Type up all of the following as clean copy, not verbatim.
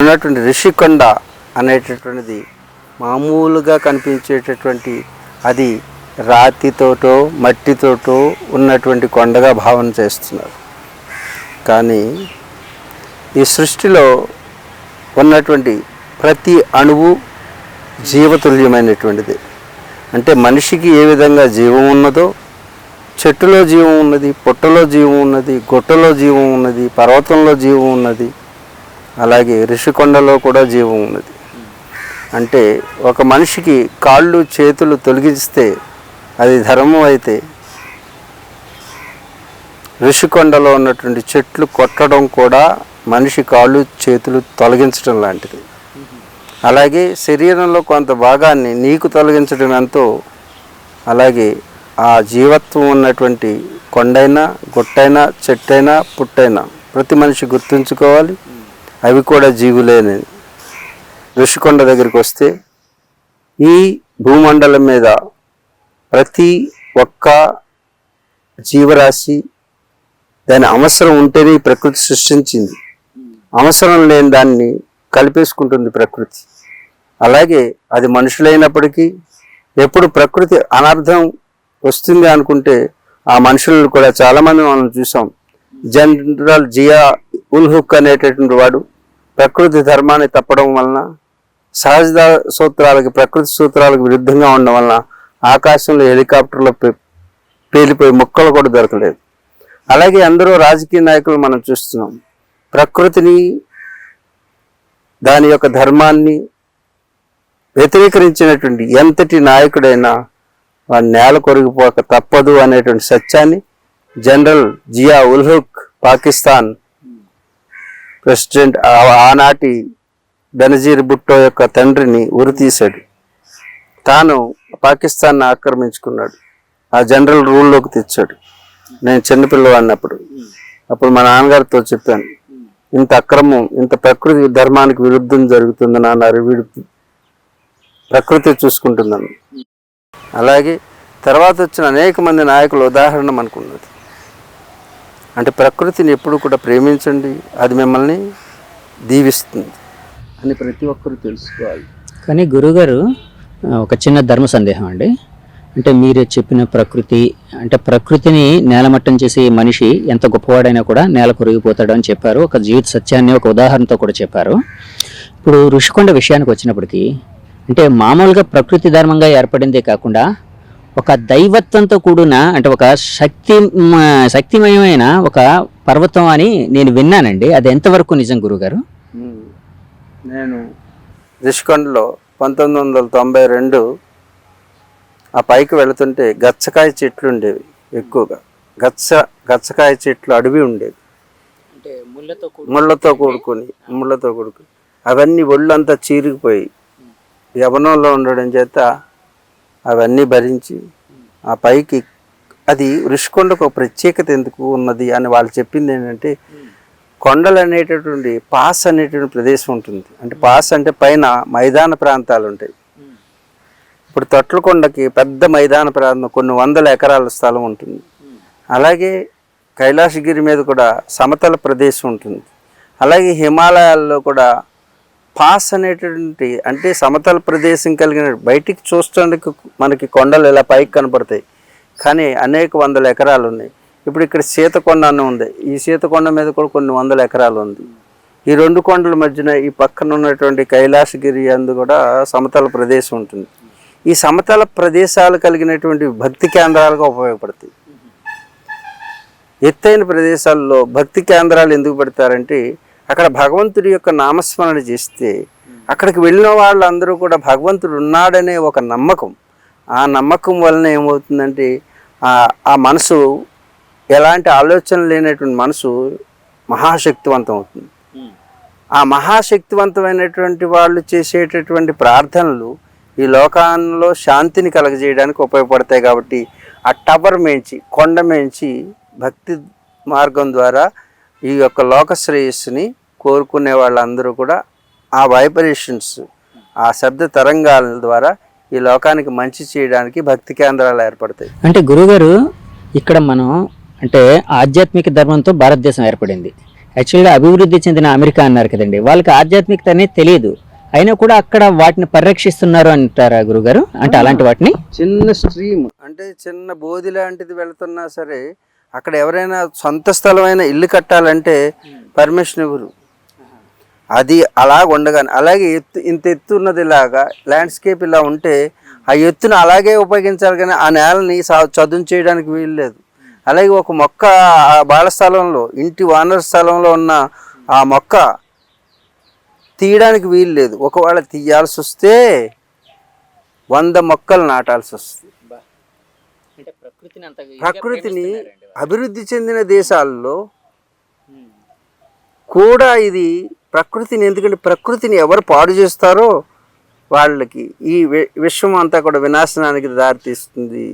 ఉన్నటువంటి రిషికొండ అనేటటువంటిది మామూలుగా కనిపించేటటువంటి అది రాతితోటో మట్టితోటో ఉన్నటువంటి కొండగా భావన చేస్తున్నారు. కానీ ఈ సృష్టిలో ఉన్నటువంటి ప్రతి అణువు జీవతుల్యమైనటువంటిది. అంటే మనిషికి ఏ విధంగా జీవం ఉన్నదో చెట్టులో జీవం ఉన్నది, పుట్టలో జీవం ఉన్నది, గుట్టలో జీవం ఉన్నది, పర్వతంలో జీవం ఉన్నది, అలాగే రిషికొండలో కూడా జీవం ఉన్నది. అంటే ఒక మనిషికి కాళ్ళు చేతులు తొలగిస్తే అది ధర్మం అయితే రిషికొండలో ఉన్నటువంటి చెట్లు కొట్టడం కూడా మనిషి కాళ్ళు చేతులు తొలగించడం లాంటిది. అలాగే శరీరంలో కొంత భాగాన్ని నీకు తొలగించడం ఎంతో, అలాగే ఆ జీవత్వం ఉన్నటువంటి కొండైనా గుట్టైనా చెట్టైనా పుట్టైనా ప్రతి మనిషి గుర్తుంచుకోవాలి, అవి కూడా జీవులేనని. ఋషికొండ దగ్గరికి వస్తే ఈ భూమండలం మీద ప్రతి ఒక్క జీవరాశి దాని అవసరం ఉంటేనే ప్రకృతి సృష్టించింది. అవసరం లేని దాన్ని కలిపేసుకుంటుంది ప్రకృతి. అలాగే అది మనుషులైనప్పటికీ ఎప్పుడు ప్రకృతి అనర్థం వస్తుంది అనుకుంటే ఆ మనుషులను కూడా చాలామంది మనం చూసాం. జనరల్ జియా ఉల్ హుక్ అనేటటువంటి వాడు ప్రకృతి ధర్మాన్ని తప్పడం వలన, సహజ సూత్రాలకి ప్రకృతి సూత్రాలకు విరుద్ధంగా ఉండడం వలన ఆకాశంలో హెలికాప్టర్లో పేలిపోయి ముక్కలు కూడా దొరకలేదు. అలాగే అందరూ రాజకీయ నాయకులు మనం చూస్తున్నాం, ప్రకృతిని దాని యొక్క ధర్మాన్ని వ్యతిరేకరించినటువంటి ఎంతటి నాయకుడైనా వాడి నేల కొరిగిపోక తప్పదు అనేటువంటి సత్యాన్ని జనరల్ జియా ఉల్ హుక్ పాకిస్తాన్ ప్రెసిడెంట్ ఆనాటి బెనజీర్ భుట్టో యొక్క తండ్రిని ఉరితీశాడు. తాను పాకిస్తాన్ని ఆక్రమించుకున్నాడు, ఆ జనరల్ రూల్లోకి తెచ్చాడు. నేను చిన్నపిల్లవాడిని అప్పుడు మా నాన్నగారితో చెప్పాను, ఇంత అక్రమం, ఇంత ప్రకృతి ధర్మానికి విరుద్ధం జరుగుతుందని అన్నారు. వీడు ప్రకృతి చూసుకుంటుందని. అలాగే తర్వాత వచ్చిన అనేక మంది నాయకుల ఉదాహరణ మనకున్నది. అంటే ప్రకృతిని ఎప్పుడు కూడా ప్రేమించండి, అది మిమ్మల్ని దీవిస్తుంది అని ప్రతి ఒక్కరూ తెలుసుకోవాలి. కానీ గురుగారు, ఒక చిన్న ధర్మ సందేహం అండి. అంటే మీరు చెప్పిన ప్రకృతి, అంటే ప్రకృతిని నేలమట్టం చేసే మనిషి ఎంత గొప్పవాడైనా కూడా నేల కొరిగిపోతాడు అని చెప్పారు. ఒక జీవిత సత్యాన్ని ఒక ఉదాహరణతో కూడా చెప్పారు. ఇప్పుడు ఋషికొండ విషయానికి వచ్చినప్పటికీ, అంటే మామూలుగా ప్రకృతి ధర్మంగా ఏర్పడిందే కాకుండా ఒక దైవత్వంతో కూడిన, అంటే ఒక శక్తిమయమైన ఒక పర్వతం అని నేను విన్నానండి. అది ఎంతవరకు నిజం గురుగారు? నేను ఋషికొండలో 1992 ఆ పైకి వెళుతుంటే గచ్చకాయ చెట్లు ఉండేవి ఎక్కువగా. గచ్చకాయ చెట్లు అడవి ఉండేవి, అంటే ముళ్ళతో కూడుకుని అవన్నీ ఒళ్ళంతా చీరిగిపోయి యవనంలో ఉండడం చేత అవన్నీ భరించి ఆ పైకి, అది ఋషికొండకు ఒక ప్రత్యేకత ఎందుకు ఉన్నది అని వాళ్ళు చెప్పింది ఏంటంటే, కొండలు అనేటటువంటి పాస్ అనేటువంటి ప్రదేశం ఉంటుంది. అంటే పాస్ అంటే పైన మైదాన ప్రాంతాలు ఉంటాయి. ఇప్పుడు తొట్లకొండకి పెద్ద మైదాన ప్రాంతం, కొన్ని వందల ఎకరాల స్థలం ఉంటుంది. అలాగే కైలాసగిరి మీద కూడా సమతల ప్రదేశం ఉంటుంది. అలాగే హిమాలయాల్లో కూడా పాస్ అనేటువంటి, అంటే సమతల ప్రదేశం కలిగిన, బయటికి చూడడానికి మనకి కొండలు ఇలా పైకి కనపడతాయి, కానీ అనేక వందల ఎకరాలు ఉన్నాయి. ఇప్పుడు ఇక్కడ సీతకొండ అని ఉంది, ఈ సీతకొండ మీద కూడా కొన్ని వందల ఎకరాలు ఉంది. ఈ రెండు కొండల మధ్యన ఈ పక్కన ఉన్నటువంటి కైలాసగిరి అందు కూడా సమతల ప్రదేశం ఉంటుంది. ఈ సమతల ప్రదేశాలు కలిగినటువంటి భక్తి కేంద్రాలుగా ఉపయోగపడతాయి. ఎత్తైన ప్రదేశాల్లో భక్తి కేంద్రాలు ఎందుకు పెడతారంటే, అక్కడ భగవంతుడి యొక్క నామస్మరణ చేస్తే అక్కడికి వెళ్ళిన వాళ్ళందరూ కూడా భగవంతుడు ఉన్నాడనే ఒక నమ్మకం, ఆ నమ్మకం వలన ఏమవుతుందంటే ఆ మనసు, ఎలాంటి ఆలోచన లేనటువంటి మనసు మహాశక్తివంతం అవుతుంది. ఆ మహాశక్తివంతమైనటువంటి వాళ్ళు చేసేటటువంటి ప్రార్థనలు ఈ లోకంలో శాంతిని కలగజేయడానికి ఉపయోగపడతాయి. కాబట్టి ఆ టవర్ మేంచి, కొండ మేంచి భక్తి మార్గం ద్వారా ఈ యొక్క లోక శ్రేయస్సుని కోరుకునే వాళ్ళందరూ కూడా ఆ వైబ్రేషన్స్, ఆ శబ్ద తరంగాల ద్వారా ఈ లోకానికి మంచి చేయడానికి భక్తి కేంద్రాలు ఏర్పడతాయి. అంటే గురుగారు, ఇక్కడ మనం అంటే ఆధ్యాత్మిక ధర్మంతో భారతదేశం ఏర్పడింది. యాక్చువల్గా అభివృద్ధి చెందిన అమెరికా అన్నారు కదండి, వాళ్ళకి ఆధ్యాత్మికత అనేది తెలియదు, అయినా కూడా అక్కడ వాటిని పరిరక్షిస్తున్నారు అంటారా గురుగారు? అంటే అలాంటి వాటిని చిన్న స్ట్రీమ్ అంటే చిన్న బోధి లాంటిది వెళుతున్నా సరే అక్కడ ఎవరైనా సొంత స్థలమైన ఇల్లు కట్టాలంటే పర్మిషన్ ఇవ్వరు. అది అలా ఉండగానే అలాగే ఇంత ఎత్తు ఉన్నది ఇలాగా ల్యాండ్స్కేప్ ఇలా ఉంటే ఆ ఎత్తును అలాగే ఉపయోగించాలి, కానీ ఆ నేలని చదును చేయడానికి వీలు లేదు. అలాగే ఒక మొక్క బాల స్థలంలో ఇంటి వానర్ స్థలంలో ఉన్న ఆ మొక్క తీయడానికి వీలు లేదు. ఒకవేళ తీయాల్సి వస్తే 100 మొక్కలు నాటాల్సి వస్తుంది. ప్రకృతిని అభివృద్ధి చెందిన దేశాల్లో కూడా ఇది ప్రకృతిని, ఎందుకంటే ప్రకృతిని ఎవరు పాడు చేస్తారో వాళ్ళకి ఈ విశ్వం అంతా కూడా వినాశనానికి దారితీస్తుంది.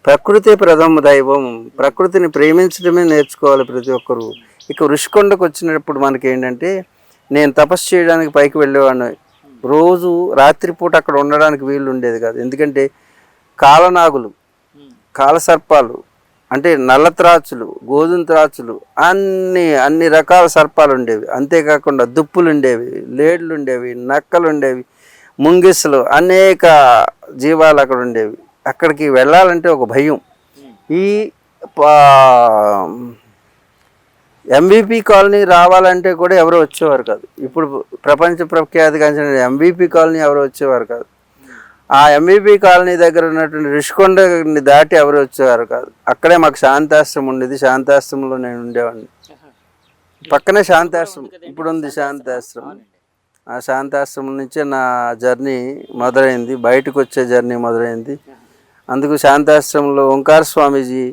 ప్రకృతి ప్రథమ దైవం. ప్రకృతిని ప్రేమించడమే నేర్చుకోవాలి ప్రతి ఒక్కరు. ఇక ఋషికొండకు వచ్చినప్పుడు మనకి ఏంటంటే, నేను తపస్సు చేయడానికి పైకి వెళ్ళేవాడిని. రోజు రాత్రిపూట అక్కడ ఉండడానికి వీలు ఉండేది కాదు. ఎందుకంటే కాలనాగులు, కాలసర్పాలు, అంటే నల్ల త్రాచులు, గోధుమ త్రాచులు, అన్ని రకాల సర్పాలు ఉండేవి. అంతేకాకుండా దుప్పులు ఉండేవి, లేడ్లు ఉండేవి, నక్కలు ఉండేవి, ముంగిసులు, అనేక జీవాలు అక్కడ ఉండేవి. అక్కడికి వెళ్ళాలంటే ఒక భయం. ఈ ఎంవిపి కాలనీ రావాలంటే కూడా ఎవరు వచ్చేవారు కాదు. ఇప్పుడు ప్రపంచ ప్రఖ్యాతిగాంచిన ఎంవిపి కాలనీ ఎవరు వచ్చేవారు కాదు. ఆ ఎంవిపి కాలనీ దగ్గర ఉన్నటువంటి ఋషికొండని దాటి ఎవరు వచ్చేవారు కాదు. అక్కడే మాకు శాంతాశ్రమం ఉండేది. శాంతాశ్రమంలో నేను ఉండేవాడిని. పక్కనే శాంతాశ్రమం ఇప్పుడు ఉంది. శాంతాశ్రమం, ఆ శాంతాశ్రమం నుంచే నా జర్నీ మొదలైంది, బయటకు వచ్చే జర్నీ మొదలైంది. అందుకు శాంతాశ్రమంలో ఓంకార స్వామీజీ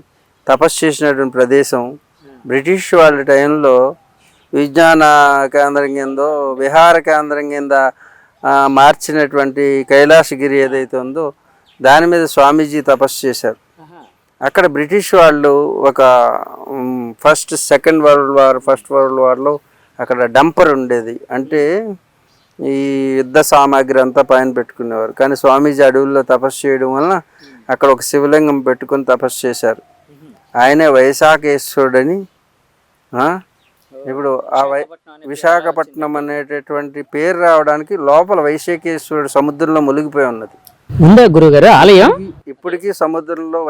తపస్సు చేసినటువంటి ప్రదేశం బ్రిటిష్ వాళ్ళ టైంలో విజ్ఞాన కేంద్రం కిందో విహార కేంద్రం కింద మార్చినటువంటి కైలాసగిరి ఏదైతే ఉందో దాని మీద స్వామీజీ తపస్సు చేశారు. అక్కడ బ్రిటిష్ వాళ్ళు ఒక సెకండ్ వరల్డ్ వార్లో అక్కడ డంపర్ ఉండేది. అంటే ఈ యుద్ధ సామాగ్రి అంతా పైన పెట్టుకునేవారు. కానీ స్వామీజీ అడవుల్లో తపస్సు చేయడం వలన అక్కడ ఒక శివలింగం పెట్టుకొని తపస్సు చేశారు. ఆయనే వైశాఖేశ్వరుడని. ఇప్పుడు ఆ విశాఖపట్నం అనేటటువంటి పేరు రావడానికి లోపల వైశాఖేశ్వరుడు సముద్రంలో మునిగిపోయి ఉన్నది. ఉందా గురుగారు ఆలయం? ఇప్పటికీ సముద్రంలో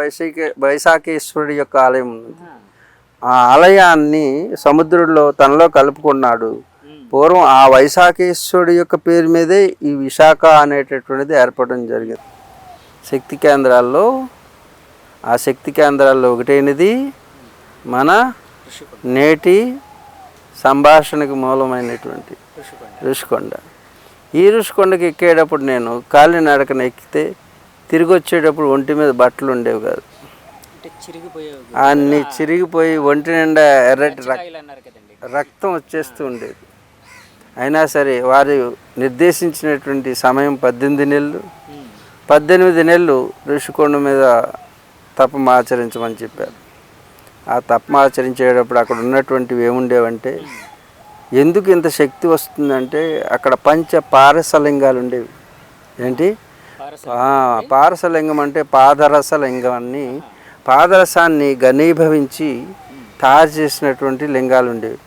వైశాఖేశ్వరుడి యొక్క ఆలయం ఉన్నది. ఆ ఆలయాన్ని సముద్రంలో తనలో కలుపుకున్నాడు. పూర్వం ఆ వైశాఖేశ్వరుడి యొక్క పేరు మీదే ఈ విశాఖ అనేటటువంటిది ఏర్పడడం జరిగింది. శక్తి కేంద్రాల్లో ఆ శక్తి కేంద్రాల్లో ఒకటైనది మన నేటి సంభాషణకు మూలమైనటువంటి ఋషికొండ. ఈ ఋషికొండకి ఎక్కేటప్పుడు నేను కాలినడకన ఎక్కితే తిరిగి వచ్చేటప్పుడు ఒంటి మీద బట్టలు ఉండేవి కాదు. అన్నీ చిరిగిపోయి ఒంటి నిండా ఎర్రటి రక్తం వచ్చేస్తూ ఉండేది. అయినా సరే వారు నిర్దేశించినటువంటి సమయం 18 నెలలు. 18 నెలలు ఋషికొండ మీద తపం ఆచరించమని చెప్పారు. ఆ తపం ఆచరించేటప్పుడు అక్కడ ఉన్నటువంటివి ఏముండేవంటే, ఎందుకు ఇంత శక్తి వస్తుందంటే అక్కడ పారసలింగాలు ఉండేవి. ఏంటి పారసలింగం అంటే పాదరసలింగాన్ని, పాదరసాన్ని ఘనీభవించి తయారు చేసినటువంటి లింగాలు ఉండేవి.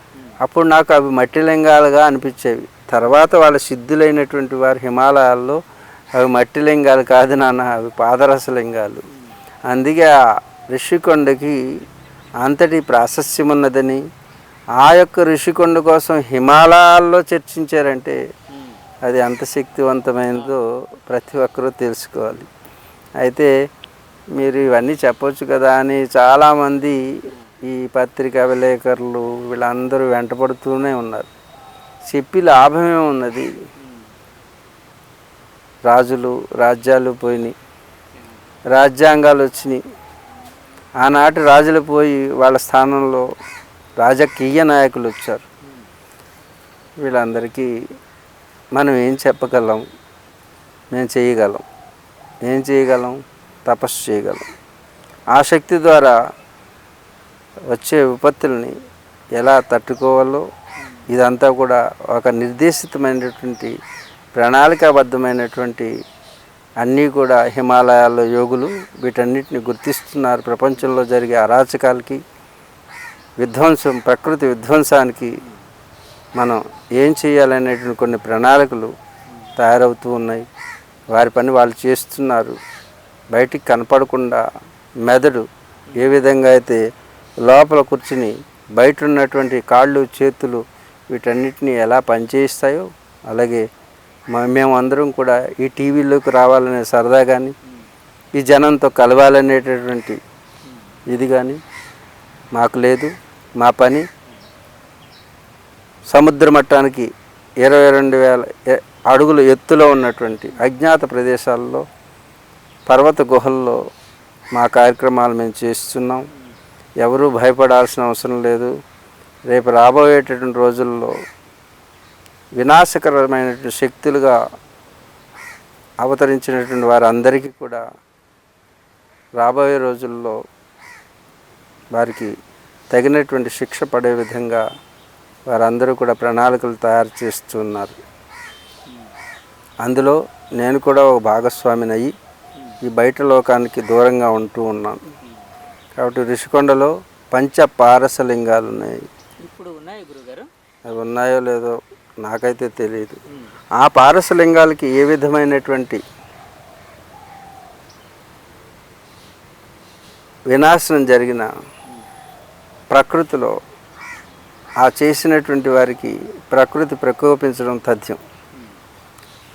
అప్పుడు నాకు అవి మట్టి లింగాలుగా అనిపించేవి. తర్వాత వాళ్ళ సిద్ధులైనటువంటి వారు హిమాలయాల్లో అవి మట్టి లింగాలు కాదు నాన్న, అవి పాదరసలింగాలు. అందుకే ఆ ఋషికొండకి అంతటి ప్రాశస్యం ఉన్నదని, ఆ యొక్క ఋషికొండ కోసం హిమాలయాల్లో చర్చించారంటే అది ఎంత శక్తివంతమైనదో ప్రతి ఒక్కరూ తెలుసుకోవాలి. అయితే మీరు ఇవన్నీ చెప్పొచ్చు కదా అని చాలామంది ఈ పత్రికా విలేకరులు వీళ్ళందరూ వెంటపడుతూనే ఉన్నారు. చెప్పి లాభమే ఉన్నది. రాజ్యాలు పోయినాయి, రాజ్యాంగాలు వచ్చినాయి. ఆనాటి రాజులు పోయి వాళ్ళ స్థానంలో రాజకీయ నాయకులు వచ్చారు. వీళ్ళందరికీ మనం ఏం చెప్పగలం? ఏం చేయగలం? తపస్సు చేయగలం. ఆ శక్తి ద్వారా వచ్చే విపత్తుల్ని ఎలా తట్టుకోవాలో ఇదంతా కూడా ఒక నిర్దేశితమైనటువంటి ప్రణాళికాబద్ధమైనటువంటి అన్నీ కూడా హిమాలయాల్లో యోగులు వీటన్నిటిని గుర్తిస్తున్నారు. ప్రపంచంలో జరిగే అరాచకాలకి విధ్వంసం, ప్రకృతి విధ్వంసానికి మనం ఏం చేయాలనేటువంటి కొన్ని ప్రణాళికలు తయారవుతూ ఉన్నాయి. వారి పని వాళ్ళు చేస్తున్నారు. బయటికి కనపడకుండా మెదడు ఏ విధంగా అయితే లోపల కూర్చుని బయట ఉన్నటువంటి కాళ్ళు చేతులు వీటన్నిటిని ఎలా పనిచేస్తాయో అలాగే మేము అందరం కూడా ఈ టీవీలోకి రావాలనే సరదా కానీ ఈ జనంతో కలవాలనేటటువంటి ఇది కానీ మాకు లేదు. మా పని సముద్ర మట్టానికి 22,000 అడుగుల ఎత్తులో ఉన్నటువంటి అజ్ఞాత ప్రదేశాల్లో పర్వత గుహల్లో మా కార్యక్రమాలు మేము చేస్తున్నాం. ఎవరూ భయపడాల్సిన అవసరం లేదు. రేపు రాబోయేటటువంటి రోజుల్లో వినాశకరమైనటువంటి శక్తులుగా అవతరించినటువంటి వారందరికీ కూడా రాబోయే రోజుల్లో వారికి తగినటువంటి శిక్ష పడే విధంగా వారందరూ కూడా ప్రణాళికలు తయారు చేస్తున్నారు. అందులో నేను కూడా ఒక భాగస్వామిని అయ్యి ఈ బయట లోకానికి దూరంగా ఉంటూ ఉన్నాను. కాబట్టి ఋషికొండలో పంచపారసలింగాలు ఉన్నాయి. ఇప్పుడు ఉన్నాయి గురుగారు? అవి ఉన్నాయో లేదో నాకైతే తెలియదు. ఆ పారసలింగాలకి ఏ విధమైనటువంటి వినాశనం జరిగిన ప్రకృతిలో ఆ చేసినటువంటి వారికి ప్రకృతి ప్రకోపించడం తథ్యం.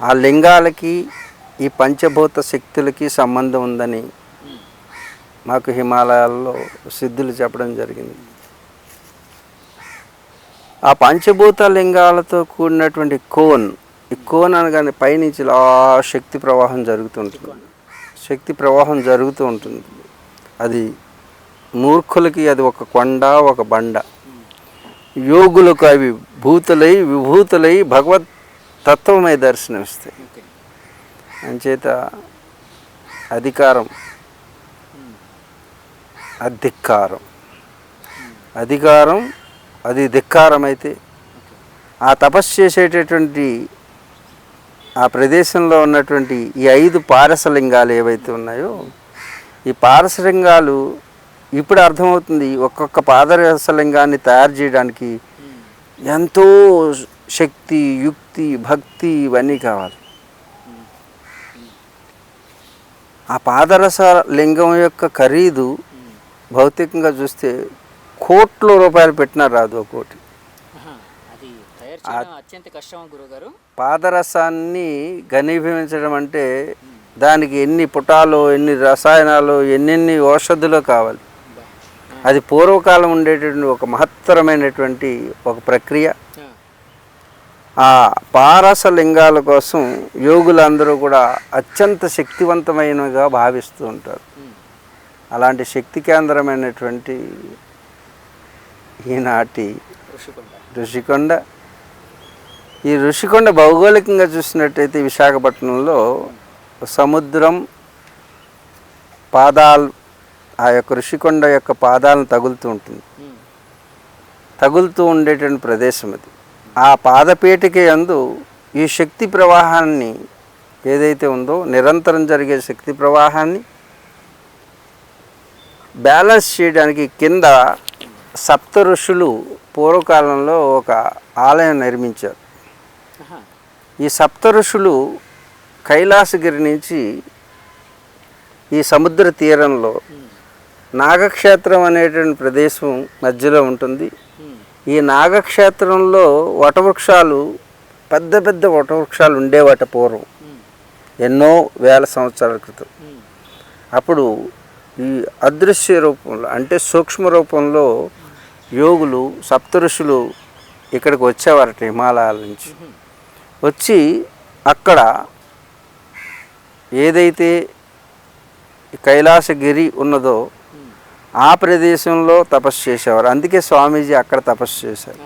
ఆ లింగాలకి ఈ పంచభూత శక్తులకి సంబంధం ఉందని మాకు హిమాలయాల్లో సిద్ధులు చెప్పడం జరిగింది. ఆ పంచభూత లింగాలతో కూడినటువంటి ఈ కోన్ అనగానే పైనుంచి ఇలా శక్తి ప్రవాహం జరుగుతూ ఉంటుంది. అది మూర్ఖులకి అది ఒక కొండ, ఒక బండ. యోగులకు అవి భూతులై విభూతులై భగవత్ తత్వమై దర్శనమిస్తాయి. అంచేత అధికారం అది ధిక్కారం అయితే ఆ తపస్సు చేసేటటువంటి ఆ ప్రదేశంలో ఉన్నటువంటి ఈ 5 పారసలింగాలు ఏవైతే ఉన్నాయో ఈ పారసలింగాలు ఇప్పుడు అర్థమవుతుంది. ఒక్కొక్క పాదరసలింగాన్ని తయారు చేయడానికి ఎంతో శక్తి, యుక్తి, భక్తి ఇవన్నీ కావాలి. ఆ పాదరస లింగం యొక్క ఖరీదు భౌతికంగా చూస్తే కోట్ల రూపాయలు పెట్టినా రాదు. ఒక్కోటి అత్యంత కష్టం గురుగారు. పాదరసాన్ని ఘనీభవించడం అంటే దానికి ఎన్ని పుటాలు, ఎన్ని రసాయనాలు, ఎన్నెన్ని ఔషధులు కావాలి. అది పూర్వకాలం ఉండేటువంటి ఒక మహత్తరమైనటువంటి ఒక ప్రక్రియ. ఆ పారస లింగాల కోసం యోగులందరూ కూడా అత్యంత శక్తివంతమైనగా భావిస్తూ ఉంటారు. అలాంటి శక్తి కేంద్రమైనటువంటి ఈనాటి ఋషికొండ. ఈ ఋషికొండ భౌగోళికంగా చూసినట్టయితే విశాఖపట్నంలో సముద్రం పాదాలు ఆ యొక్క ఋషికొండ యొక్క పాదాలను తగులుతూ ఉండేటువంటి ప్రదేశం అది. ఆ పాదపీఠిక యందు ఈ శక్తి ప్రవాహాన్ని ఏదైతే ఉందో నిరంతరం జరిగే శక్తి ప్రవాహాన్ని బ్యాలెన్స్ చేయడానికి కింద సప్త ఋషులు పూర్వకాలంలో ఒక ఆలయం నిర్మించారు. ఈ సప్త ఋషులు కైలాసగిరి నుంచి ఈ సముద్ర తీరంలో నాగక్షేత్రం అనేటువంటి ప్రదేశం మధ్యలో ఉంటుంది. ఈ నాగక్షేత్రంలో వటవృక్షాలు, పెద్ద పెద్ద వటవృక్షాలు ఉండేవట పూర్వం, ఎన్నో వేల సంవత్సరాల క్రితం. అప్పుడు ఈ అదృశ్య రూపంలో అంటే సూక్ష్మ రూపంలో యోగులు సప్త ఋషులు ఇక్కడికి వచ్చేవారట హిమాలయాల నుంచి. వచ్చి అక్కడ ఏదైతే కైలాసగిరి ఉన్నదో ఆ ప్రదేశంలో తపస్సు చేసేవారు. అందుకే స్వామీజీ అక్కడ తపస్సు చేశారు.